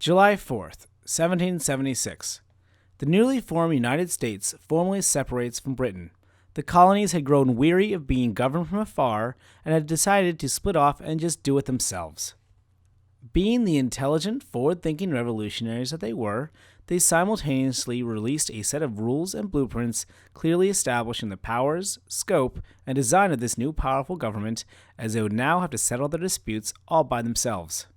July 4th, 1776. The newly formed United States formally separates from Britain. The colonies had grown weary of being governed from afar and had decided to split off and just do it themselves. Being the intelligent, forward-thinking revolutionaries that they were, they simultaneously released a set of rules and blueprints clearly establishing the powers, scope, and design of this new powerful government, as they would now have to settle their disputes all by themselves.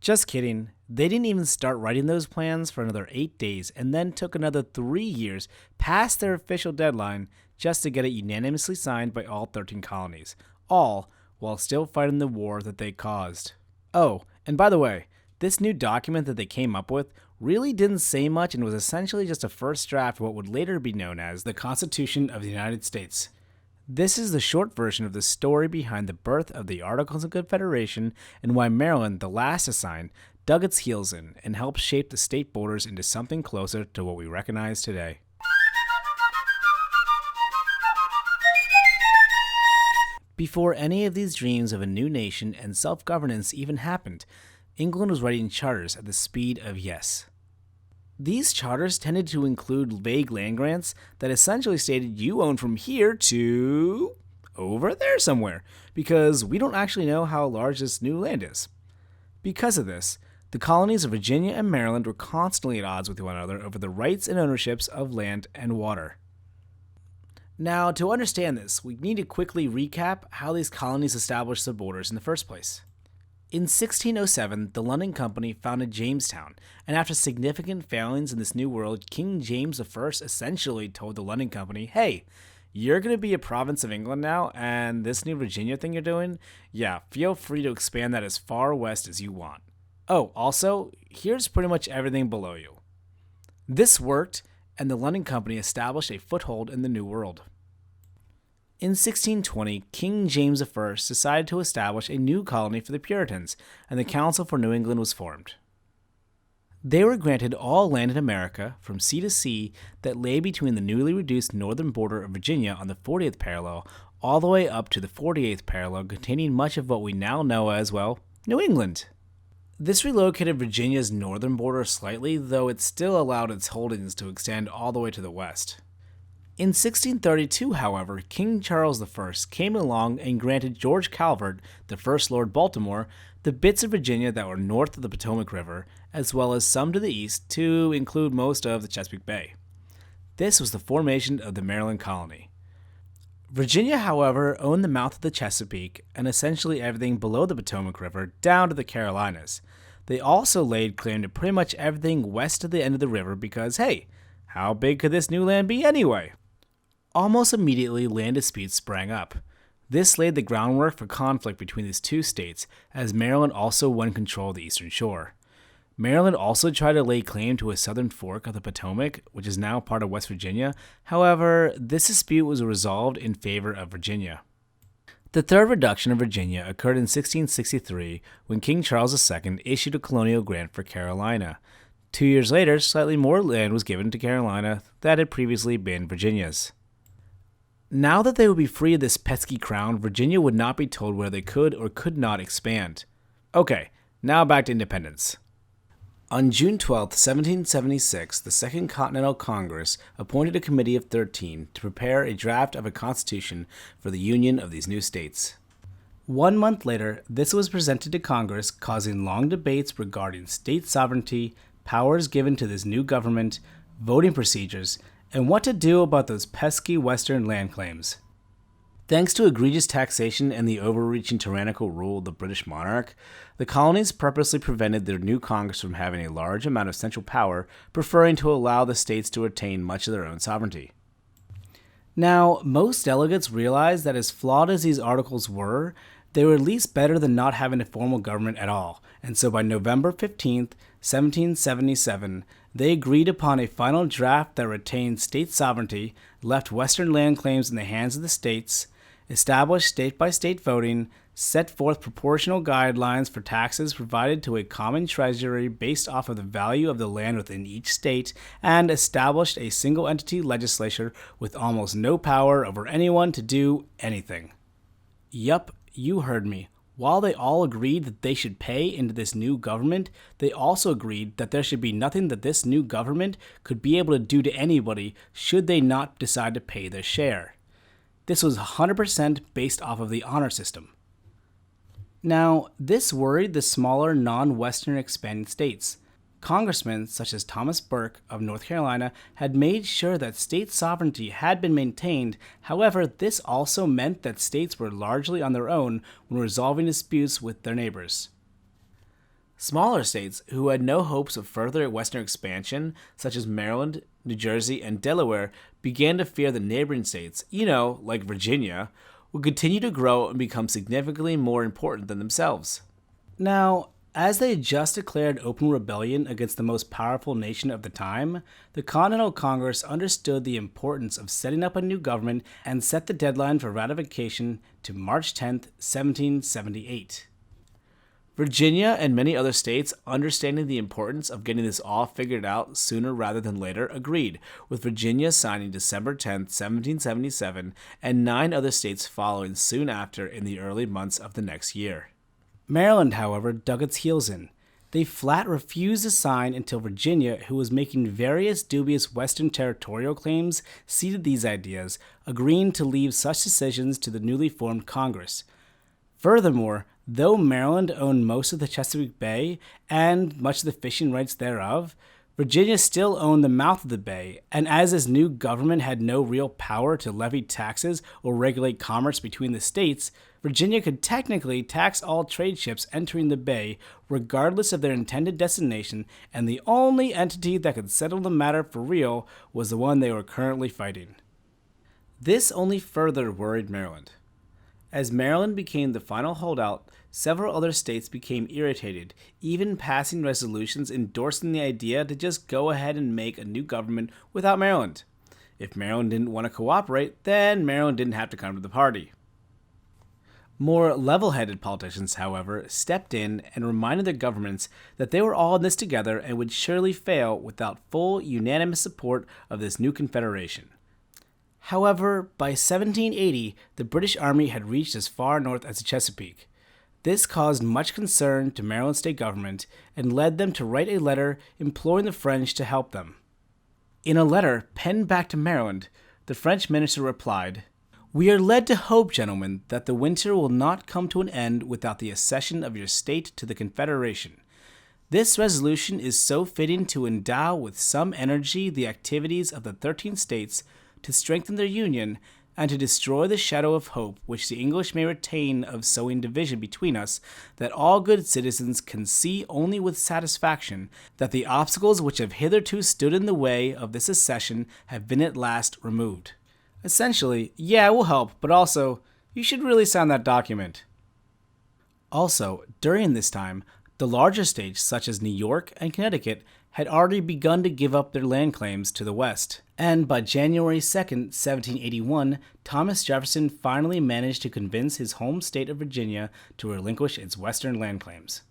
Just kidding, they didn't even start writing those plans for another 8 days and then took another 3 years past their official deadline just to get it unanimously signed by all 13 colonies, all while still fighting the war that they caused. Oh, and by the way, this new document that they came up with really didn't say much and was essentially just a first draft of what would later be known as the Constitution of the United States. This is the short version of the story behind the birth of the Articles of Confederation and why Maryland, the last to sign, dug its heels in and helped shape the state borders into something closer to what we recognize today. Before any of these dreams of a new nation and self-governance even happened, England was writing charters at the speed of yes. These charters tended to include vague land grants that essentially stated you own from here to over there somewhere, because we don't actually know how large this new land is. Because of this, the colonies of Virginia and Maryland were constantly at odds with one another over the rights and ownerships of land and water. Now, to understand this, we need to quickly recap how these colonies established their borders in the first place. In 1607, the London Company founded Jamestown, and after significant failings in this new world, King James I essentially told the London Company, hey, you're going to be a province of England now, and this new Virginia thing you're doing, yeah, feel free to expand that as far west as you want. Oh, also, here's pretty much everything below you. This worked, and the London Company established a foothold in the New World. In 1620, King James I decided to establish a new colony for the Puritans, and the Council for New England was formed. They were granted all land in America, from sea to sea, that lay between the newly reduced northern border of Virginia on the 40th parallel, all the way up to the 48th parallel, containing much of what we now know as, well, New England. This relocated Virginia's northern border slightly, though it still allowed its holdings to extend all the way to the west. In 1632, however, King Charles I came along and granted George Calvert, the first Lord Baltimore, the bits of Virginia that were north of the Potomac River, as well as some to the east, to include most of the Chesapeake Bay. This was the formation of the Maryland colony. Virginia, however, owned the mouth of the Chesapeake and essentially everything below the Potomac River down to the Carolinas. They also laid claim to pretty much everything west of the end of the river because, hey, how big could this new land be anyway? Almost immediately, land disputes sprang up. This laid the groundwork for conflict between these two states, as Maryland also won control of the eastern shore. Maryland also tried to lay claim to a southern fork of the Potomac, which is now part of West Virginia. However, this dispute was resolved in favor of Virginia. The third reduction of Virginia occurred in 1663 when King Charles II issued a colonial grant for Carolina. 2 years later, slightly more land was given to Carolina that had previously been Virginia's. Now that they would be free of this pesky crown, Virginia would not be told where they could or could not expand. Okay, now back to independence. On June 12, 1776, the Second Continental Congress appointed a committee of 13 to prepare a draft of a constitution for the union of these new states. 1 month later, this was presented to Congress, causing long debates regarding state sovereignty, powers given to this new government, voting procedures, and what to do about those pesky Western land claims. Thanks to egregious taxation and the overreaching tyrannical rule of the British monarch, the colonies purposely prevented their new Congress from having a large amount of central power, preferring to allow the states to retain much of their own sovereignty. Now, most delegates realized that as flawed as these articles were, they were at least better than not having a formal government at all, and so by November 15, 1777, they agreed upon a final draft that retained state sovereignty, left Western land claims in the hands of the states, established state-by-state voting, set forth proportional guidelines for taxes provided to a common treasury based off of the value of the land within each state, and established a single-entity legislature with almost no power over anyone to do anything. Yup, you heard me. While they all agreed that they should pay into this new government, they also agreed that there should be nothing that this new government could be able to do to anybody should they not decide to pay their share. This was 100% based off of the honor system. Now, this worried the smaller non-Western expanding states. Congressmen such as Thomas Burke of North Carolina had made sure that state sovereignty had been maintained. However, this also meant that states were largely on their own when resolving disputes with their neighbors. Smaller states, who had no hopes of further Western expansion, such as Maryland, New Jersey, and Delaware, began to fear the neighboring states, like Virginia, would continue to grow and become significantly more important than themselves. Now, as they had just declared open rebellion against the most powerful nation of the time, the Continental Congress understood the importance of setting up a new government and set the deadline for ratification to March 10, 1778. Virginia and many other states, understanding the importance of getting this all figured out sooner rather than later, agreed, with Virginia signing December 10, 1777, and 9 other states following soon after in the early months of the next year. Maryland, however, dug its heels in. They flat refused to sign until Virginia, who was making various dubious Western territorial claims, ceded these ideas, agreeing to leave such decisions to the newly formed Congress. Furthermore, though Maryland owned most of the Chesapeake Bay and much of the fishing rights thereof, Virginia still owned the mouth of the bay, and as this new government had no real power to levy taxes or regulate commerce between the states, Virginia could technically tax all trade ships entering the bay, regardless of their intended destination, and the only entity that could settle the matter for real was the one they were currently fighting. This only further worried Maryland. As Maryland became the final holdout, several other states became irritated, even passing resolutions endorsing the idea to just go ahead and make a new government without Maryland. If Maryland didn't want to cooperate, then Maryland didn't have to come to the party. More level-headed politicians, however, stepped in and reminded their governments that they were all in this together and would surely fail without full, unanimous support of this new Confederation. However, by 1780, the British Army had reached as far north as the Chesapeake. This caused much concern to Maryland state government and led them to write a letter imploring the French to help them. In a letter penned back to Maryland, the French minister replied, "We are led to hope, gentlemen, that the winter will not come to an end without the accession of your state to the Confederation. This resolution is so fitting to endow with some energy the activities of the 13 states, to strengthen their union, and to destroy the shadow of hope which the English may retain of sowing division between us, that all good citizens can see only with satisfaction that the obstacles which have hitherto stood in the way of this accession have been at last removed." Essentially, yeah, it will help, but also, you should really sign that document. Also, during this time, the larger states such as New York and Connecticut had already begun to give up their land claims to the west. And by January 2nd, 1781, Thomas Jefferson finally managed to convince his home state of Virginia to relinquish its western land claims.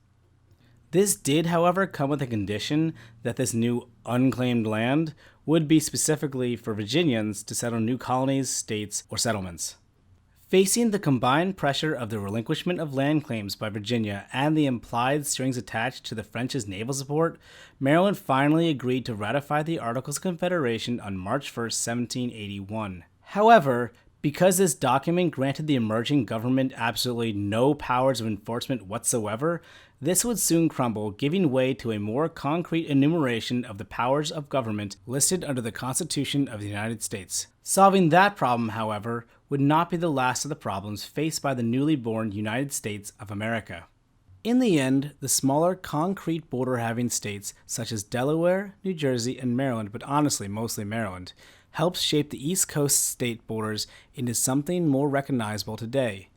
This did, however, come with a condition that this new unclaimed land would be specifically for Virginians to settle new colonies, states, or settlements. Facing the combined pressure of the relinquishment of land claims by Virginia and the implied strings attached to the French's naval support, Maryland finally agreed to ratify the Articles of Confederation on March 1st, 1781. However, because this document granted the emerging government absolutely no powers of enforcement whatsoever, this would soon crumble, giving way to a more concrete enumeration of the powers of government listed under the Constitution of the United States. Solving that problem, however, would not be the last of the problems faced by the newly born United States of America. In the end, the smaller concrete border-having states such as Delaware, New Jersey, and Maryland, but honestly mostly Maryland, helped shape the East Coast state borders into something more recognizable today.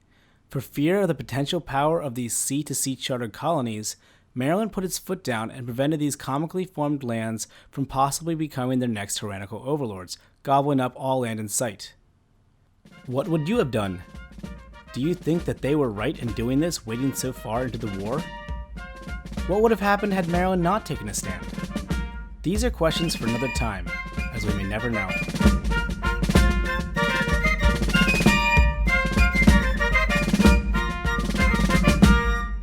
For fear of the potential power of these sea-to-sea chartered colonies, Maryland put its foot down and prevented these comically formed lands from possibly becoming their next tyrannical overlords, gobbling up all land in sight. What would you have done? Do you think that they were right in doing this, wading so far into the war? What would have happened had Maryland not taken a stand? These are questions for another time, as we may never know.